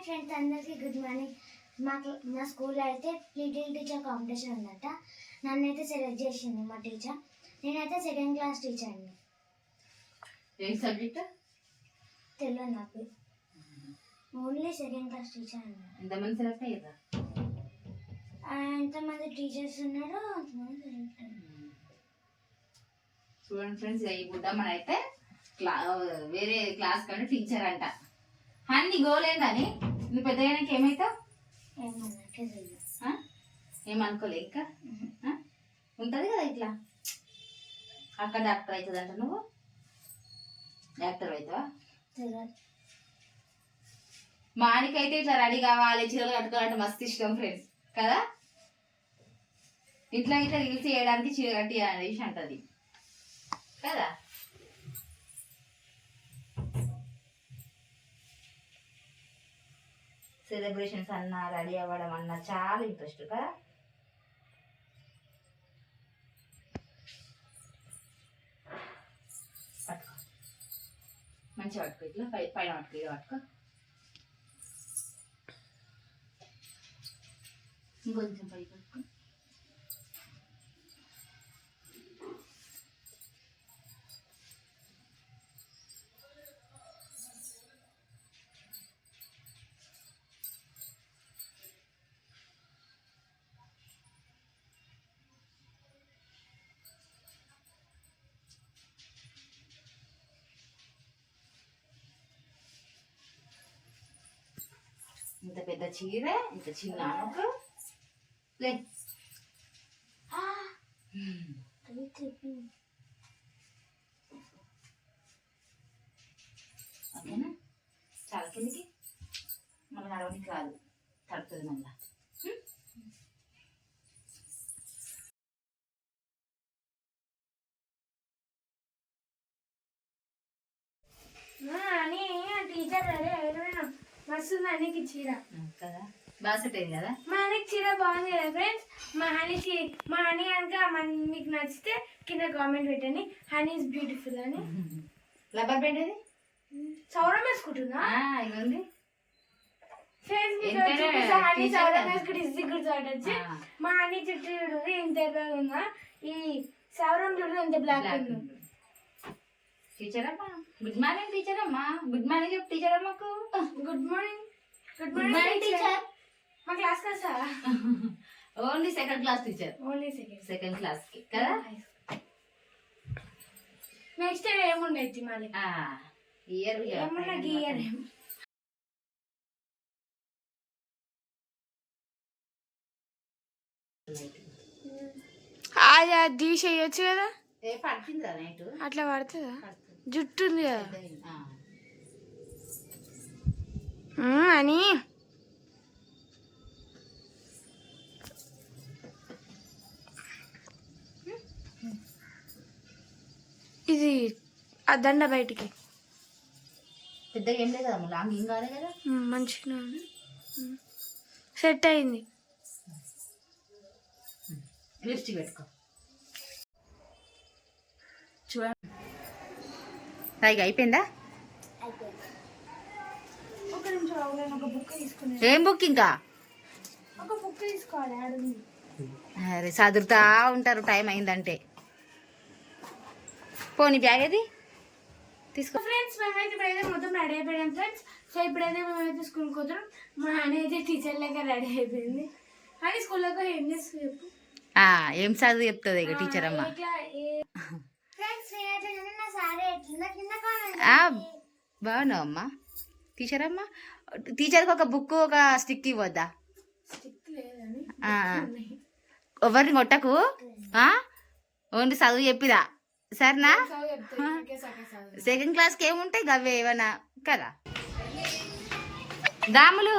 Friends అందరికీ good morning. మా స్కూల్లో అయితే లిటిల్ టీచర్ కాంపిటీషన్ ఉందట. నన్నైతే సెలెక్ట్ చేసింది మా టీచర్. నేనైతే సెకండ్ క్లాస్ టీచర్ని. ఏ సబ్జెక్ట్ తెలియదు నాకు, ఓన్లీ సెకండ్ క్లాస్ టీచర్ అన్నారు. ఎంతమంది సెలెక్ట్ అయ్యారా? ఎంతమంది టీచర్స్ ఉన్నారో అంతమంది సెలెక్ట్ అయ్యారు. చూడండి ఫ్రెండ్స్, ఈ బుడ్డమ్మని అయితే వేరే క్లాస్ కంటే టీచర్ అంట. నీ గోల్ ఏంటని? నువ్వు పెద్దగానికి ఏమైతావు? ఏమనుకోలే ఇంకా ఉంటుంది కదా ఇట్లా, అక్కడ డాక్టర్ అవుతుందంట. నువ్వు డాక్టర్ అవుతావా? మానికైతే ఇట్లా రెడీ కావాలి, చీరలు కట్టుకోవాలంటే మస్తు ఇష్టం ఫ్రెండ్స్ కదా. ఇట్లా ఇట్లా రీల్స్ చేయడానికి చీర కట్టి అనేసి అంటది కదా. సెలబ్రేషన్స్ అన్నా రెడీ అవ్వడం అన్నా చాలా ఇంట్రెస్ట్ కదా. పట్టుకో, మంచిగా పట్టుకో, ఇట్లా పైన పట్టుకో, ఇలా పట్టుకో. ఇంకొంచెం పై పట్టుకో. ఇంత పెద్ద చీర, ఇంత చిన్న ఆమెకు లే. ఓకేనా? చాలా కిందికి మళ్ళీ నడవడానికి రాదు, తడుతుంది మళ్ళా. టీచర్ మస్తు చీర కదా, బాగా సెట్ అయింది కదా. మా హనీకి చీర బాగుంది కదా ఫ్రెండ్స్. మా హనీ కనుక మీకు నచ్చితే కింద కామెంట్ పెట్టండి, హనీ ఇస్ బ్యూటిఫుల్ అని. రబ్బర్ బ్యాండ్ అది సౌరం వేసుకుంటుందా? ఇవ్వండి ఫ్రెండ్స్, హనీ సౌరం వేసుకుంటే ఇసి గుర్తుపట్టచ్చు. మా హనీ చుట్టూ చూడు ఇంత ఎర్రగా ఉందా, ఈ సౌరం చూడు ఎంత బ్లాక్ ఉందో. టీచర్ అమ్మా, గుడ్ మార్నింగ్ టీచర్ అమ్మా. గుడ్ మార్నింగ్ చెప్పు టీచర్ అమ్మకు. Good morning. Good morning teacher. మా క్లాస్ కదా, only second class teacher. Only second class కి కదా. నెక్స్ట్ ఇయర్ ఏముండేది మళ్ళీ ఇయర్ ఏమున్నా ఇయర్ అది తీసేయచ్చు కదా. పడుతుందా నైట్? అట్లా పడుతుందా? జుట్టు ఉంది కదా అని. ఇది ఆ దండ బయటికి పెద్దగా ఏం లేదు కదా, లాంగ్ ఏం కాలే కదా. మంచిగా సెట్ అయింది. లిప్స్టిక్ పెట్టుకో. చూడండి పైగా అయిపోయిందా? ఏం బుక్ ఇంకా? అరే చదువుతా ఉంటారు టైం అయిందంటే. పోనీ బ్యాగ్ అది తీసుకో. ఫ్రెండ్స్, మేమైతే ఇప్పుడైతే మొత్తం రెడీ అయిపోయాం ఫ్రెండ్స్. సో ఇప్పుడైతే మేమైతే స్కూల్కి పోతాం. మా నాన్న అయితే టీచర్ లెక్క రెడీ అయిపోయింది. కానీ స్కూల్లోకి ఏం చేస్తుంది చెప్పు? ఏం చదువు చెప్తుంది ఇక టీచర్ అమ్మ. బాగున్నావు అమ్మా. టీచర్ అమ్మ, టీచర్కి ఒక బుక్ ఒక స్టిక్ ఇవ్వద్దా? ఎవరిని కొట్టకు, ఓన్లీ చదువు చెప్పిరా సరేనా? సెకండ్ క్లాస్కి ఏముంటాయి గవే ఏమన్నా కదా. దాములు